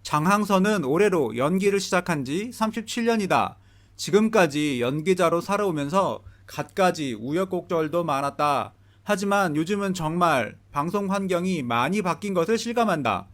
장항선은 올해로 연기를 시작한 지 37년이다. 지금까지 연기자로 살아오면서 갖가지 우여곡절도 많았다. 하지만 요즘은 정말 방송 환경이 많이 바뀐 것을 실감한다.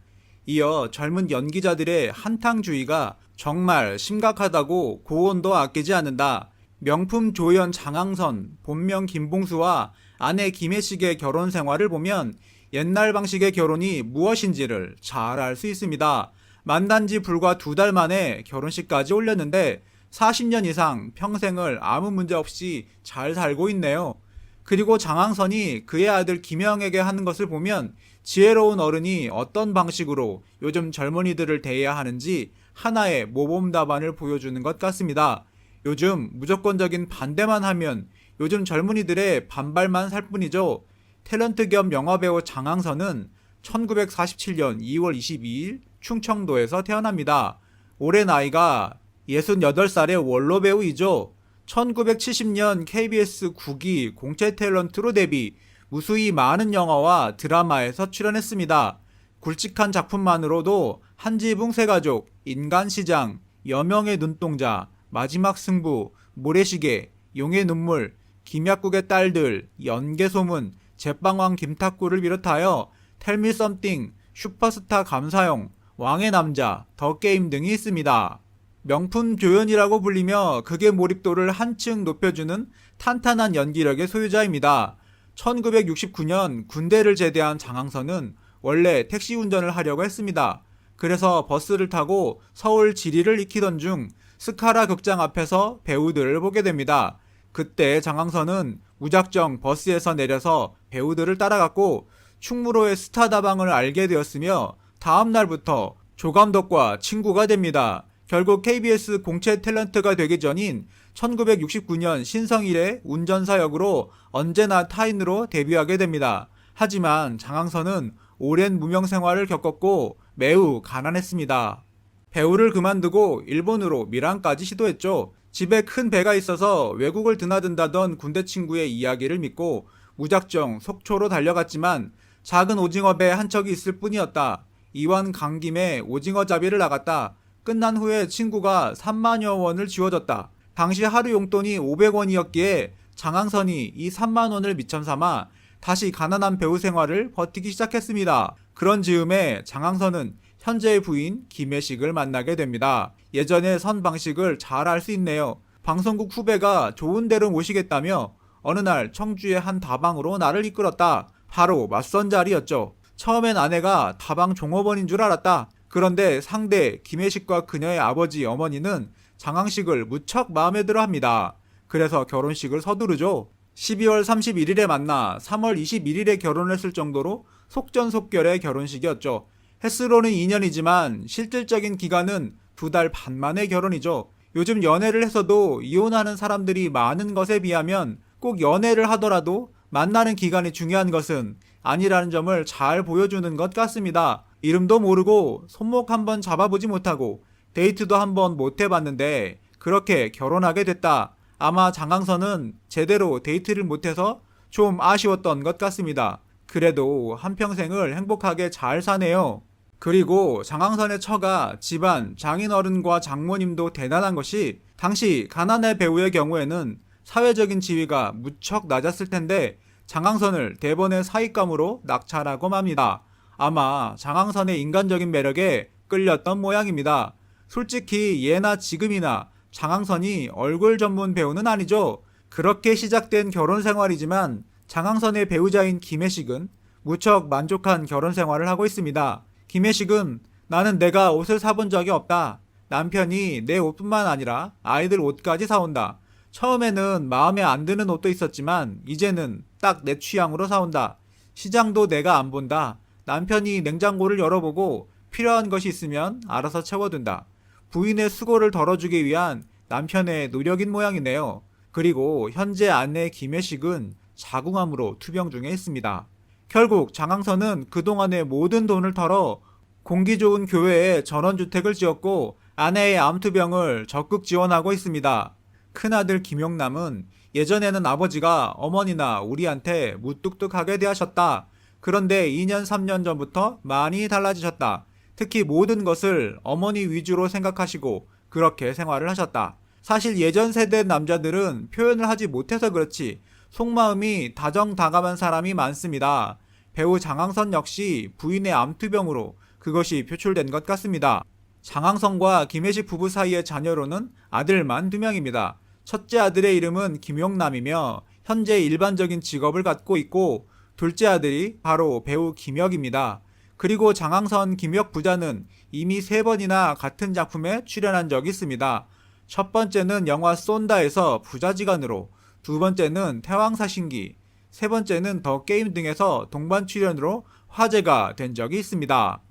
이어 젊은 연기자들의 한탕주의가 정말 심각하다고 고온도 아끼지 않는다. 명품 조연 장항선, 본명 김봉수와 아내 김혜식의 결혼 생활을 보면 옛날 방식의 결혼이 무엇인지를 잘 알 수 있습니다. 만난 지 불과 2달 만에 결혼식까지 올렸는데 40년 이상 평생을 아무 문제 없이 잘 살고 있네요. 그리고 장항선이 그의 아들 김영에게 하는 것을 보면 지혜로운 어른이 어떤 방식으로 요즘 젊은이들을 대해야 하는지 하나의 모범 답안을 보여주는 것 같습니다. 요즘 무조건적인 반대만 하면 요즘 젊은이들의 반발만 살 뿐이죠. 탤런트 겸 영화배우 장항선은 1947년 2월 22일 충청도에서 태어납니다. 올해 나이가 68살의 원로 배우이죠. 1970년 KBS 9기 공채 탤런트로 데뷔, 무수히 많은 영화와 드라마에서 출연했습니다. 굵직한 작품만으로도 한지붕 새가족, 인간시장, 여명의 눈동자, 마지막 승부, 모래시계, 용의 눈물, 김약국의 딸들, 연개소문, 제빵왕 김탁구를 비롯하여 텔미 썸띵, 슈퍼스타 감사용, 왕의 남자, 더게임 등이 있습니다. 명품 조연이라고 불리며 극의 몰입도를 한층 높여주는 탄탄한 연기력의 소유자입니다. 1969년 군대를 제대한 장항선은 원래 택시 운전을 하려고 했습니다. 그래서 버스를 타고 서울 지리를 익히던 중 스카라 극장 앞에서 배우들을 보게 됩니다. 그때 장항선은 무작정 버스에서 내려서 배우들을 따라갔고 충무로의 스타다방을 알게 되었으며 다음 날부터 조감독과 친구가 됩니다. 결국 KBS 공채 탤런트가 되기 전인 1969년 신성일의 운전사 역으로 언제나 타인으로 데뷔하게 됩니다. 하지만 장항선은 오랜 무명 생활을 겪었고 매우 가난했습니다. 배우를 그만두고 일본으로 밀항까지 시도했죠. 집에 큰 배가 있어서 외국을 드나든다던 군대 친구의 이야기를 믿고 무작정 속초로 달려갔지만 작은 오징어 배 한 척이 있을 뿐이었다. 이완 간 김에 오징어 잡이를 나갔다. 끝난 후에 친구가 3만여 원을 쥐어줬다. 당시 하루 용돈이 500원이었기에 장항선이 이 3만 원을 미천 삼아 다시 가난한 배우 생활을 버티기 시작했습니다. 그런 즈음에 장항선은 현재의 부인 김혜식을 만나게 됩니다. 예전의 선 방식을 잘 알 수 있네요. 방송국 후배가 좋은 데로 모시겠다며 어느 날 청주의 한 다방으로 나를 이끌었다. 바로 맞선 자리였죠. 처음엔 아내가 다방 종업원인 줄 알았다. 그런데 상대 김혜식과 그녀의 아버지 어머니는 장항식을 무척 마음에 들어 합니다. 그래서 결혼식을 서두르죠. 12월 31일에 만나 3월 21일에 결혼했을 정도로 속전속결의 결혼식이었죠. 횟수로는 2년이지만 실질적인 기간은 2달 반 만의 결혼이죠. 요즘 연애를 해서도 이혼하는 사람들이 많은 것에 비하면 꼭 연애를 하더라도 만나는 기간이 중요한 것은 아니라는 점을 잘 보여주는 것 같습니다. 이름도 모르고 손목 한번 잡아보지 못하고 데이트도 한번 못 해봤는데 그렇게 결혼하게 됐다. 아마 장항선은 제대로 데이트를 못해서 좀 아쉬웠던 것 같습니다. 그래도 한평생을 행복하게 잘 사네요. 그리고 장항선의 처가 집안 장인어른과 장모님도 대단한 것이 당시 가난의 배우의 경우에는 사회적인 지위가 무척 낮았을 텐데 장항선을 대번의 사익감으로 낙찰하고 맙니다. 아마 장항선의 인간적인 매력에 끌렸던 모양입니다. 솔직히 예나 지금이나 장항선이 얼굴 전문 배우는 아니죠. 그렇게 시작된 결혼 생활이지만 장항선의 배우자인 김혜식은 무척 만족한 결혼 생활을 하고 있습니다. 김혜식은 나는 내가 옷을 사본 적이 없다. 남편이 내 옷뿐만 아니라 아이들 옷까지 사온다. 처음에는 마음에 안 드는 옷도 있었지만 이제는 딱 내 취향으로 사온다. 시장도 내가 안 본다. 남편이 냉장고를 열어보고 필요한 것이 있으면 알아서 채워둔다. 부인의 수고를 덜어주기 위한 남편의 노력인 모양이네요. 그리고 현재 아내 김혜식은 자궁암으로 투병 중에 있습니다. 결국 장항선은 그동안의 모든 돈을 털어 공기 좋은 교외에 전원주택을 지었고 아내의 암투병을 적극 지원하고 있습니다. 큰아들 김용남은 예전에는 아버지가 어머니나 우리한테 무뚝뚝하게 대하셨다. 그런데 2년 3년 전부터 많이 달라지셨다. 특히 모든 것을 어머니 위주로 생각하시고 그렇게 생활을 하셨다. 사실 예전 세대 남자들은 표현을 하지 못해서 그렇지 속마음이 다정다감한 사람이 많습니다. 배우 장항선 역시 부인의 암투병으로 그것이 표출된 것 같습니다. 장항선과 김혜식 부부 사이의 자녀로는 아들만 2명입니다. 첫째 아들의 이름은 김용남이며 현재 일반적인 직업을 갖고 있고 둘째 아들이 바로 배우 김혁입니다. 그리고 장항선 김혁 부자는 이미 3번이나 같은 작품에 출연한 적이 있습니다. 첫 번째는 영화 쏜다에서 부자지간으로, 두 번째는 태왕사신기, 세 번째는 더 게임 등에서 동반 출연으로 화제가 된 적이 있습니다.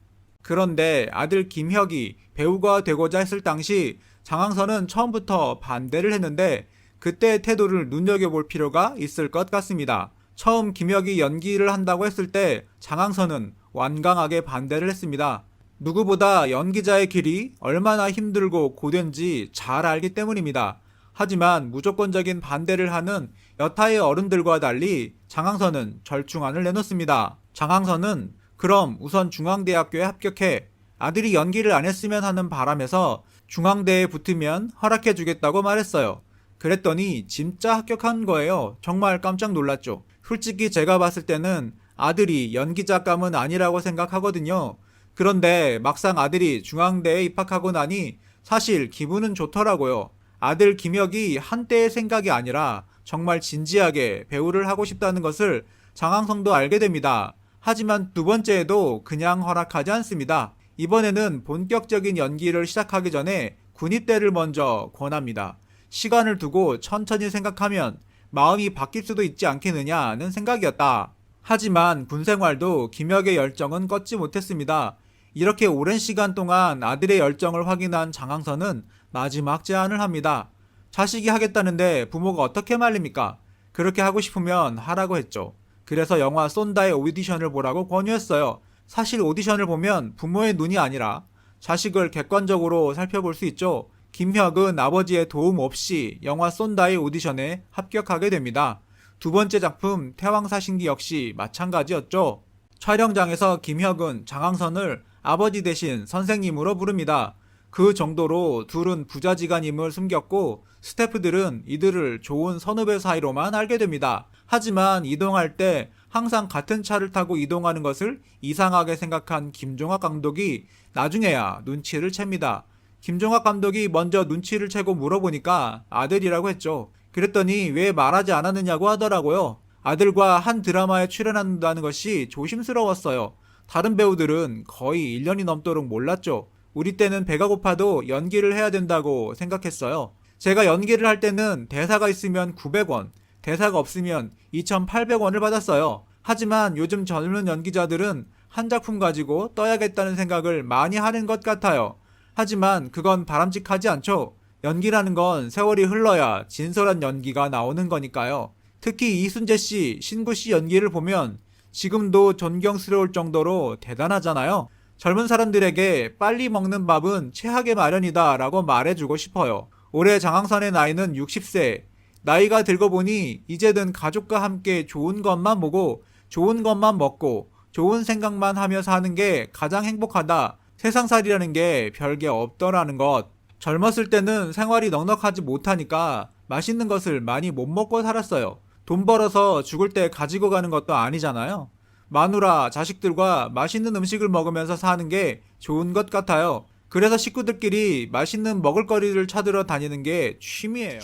그런데 아들 김혁이 배우가 되고자 했을 당시 장항선은 처음부터 반대를 했는데 그때의 태도를 눈여겨볼 필요가 있을 것 같습니다. 처음 김혁이 연기를 한다고 했을 때 장항선은 완강하게 반대를 했습니다. 누구보다 연기자의 길이 얼마나 힘들고 고된지 잘 알기 때문입니다. 하지만 무조건적인 반대를 하는 여타의 어른들과 달리 장항선은 절충안을 내놓습니다. 장항선은 그럼 우선 중앙대학교에 합격해 아들이 연기를 안 했으면 하는 바람에서 중앙대에 붙으면 허락해 주겠다고 말했어요. 그랬더니 진짜 합격한 거예요. 정말 깜짝 놀랐죠. 솔직히 제가 봤을 때는 아들이 연기자감은 아니라고 생각하거든요. 그런데 막상 아들이 중앙대에 입학하고 나니 사실 기분은 좋더라고요. 아들 김혁이 한때의 생각이 아니라 정말 진지하게 배우를 하고 싶다는 것을 장항선도 알게 됩니다. 하지만 두 번째에도 그냥 허락하지 않습니다. 이번에는 본격적인 연기를 시작하기 전에 군입대를 먼저 권합니다. 시간을 두고 천천히 생각하면 마음이 바뀔 수도 있지 않겠느냐는 생각이었다. 하지만 군생활도 김혁의 열정은 껐지 못했습니다. 이렇게 오랜 시간 동안 아들의 열정을 확인한 장항선은 마지막 제안을 합니다. 자식이 하겠다는데 부모가 어떻게 말립니까? 그렇게 하고 싶으면 하라고 했죠. 그래서 영화 쏜다의 오디션을 보라고 권유했어요. 사실 오디션을 보면 부모의 눈이 아니라 자식을 객관적으로 살펴볼 수 있죠. 김혁은 아버지의 도움 없이 영화 쏜다의 오디션에 합격하게 됩니다. 두 번째 작품 태왕사신기 역시 마찬가지였죠. 촬영장에서 김혁은 장항선을 아버지 대신 선생님으로 부릅니다. 그 정도로 둘은 부자지간임을 숨겼고 스태프들은 이들을 좋은 선후배 사이로만 알게 됩니다. 하지만 이동할 때 항상 같은 차를 타고 이동하는 것을 이상하게 생각한 김종학 감독이 나중에야 눈치를 챕니다. 김종학 감독이 먼저 눈치를 채고 물어보니까 아들이라고 했죠. 그랬더니 왜 말하지 않았느냐고 하더라고요. 아들과 한 드라마에 출연한다는 것이 조심스러웠어요. 다른 배우들은 거의 1년이 넘도록 몰랐죠. 우리 때는 배가 고파도 연기를 해야 된다고 생각했어요. 제가 연기를 할 때는 대사가 있으면 900원, 대사가 없으면 2,800원을 받았어요. 하지만 요즘 젊은 연기자들은 한 작품 가지고 떠야겠다는 생각을 많이 하는 것 같아요. 하지만 그건 바람직하지 않죠. 연기라는 건 세월이 흘러야 진솔한 연기가 나오는 거니까요. 특히 이순재 씨, 신구 씨 연기를 보면 지금도 존경스러울 정도로 대단하잖아요. 젊은 사람들에게 빨리 먹는 밥은 최악의 마련이다 라고 말해주고 싶어요. 올해 장항선의 나이는 60세. 나이가 들고 보니 이제는 가족과 함께 좋은 것만 보고 좋은 것만 먹고 좋은 생각만 하며 사는 게 가장 행복하다. 세상살이라는 게 별게 없더라는 것. 젊었을 때는 생활이 넉넉하지 못하니까 맛있는 것을 많이 못 먹고 살았어요. 돈 벌어서 죽을 때 가지고 가는 것도 아니잖아요. 마누라, 자식들과 맛있는 음식을 먹으면서 사는 게 좋은 것 같아요. 그래서 식구들끼리 맛있는 먹을거리를 찾으러 다니는 게 취미예요.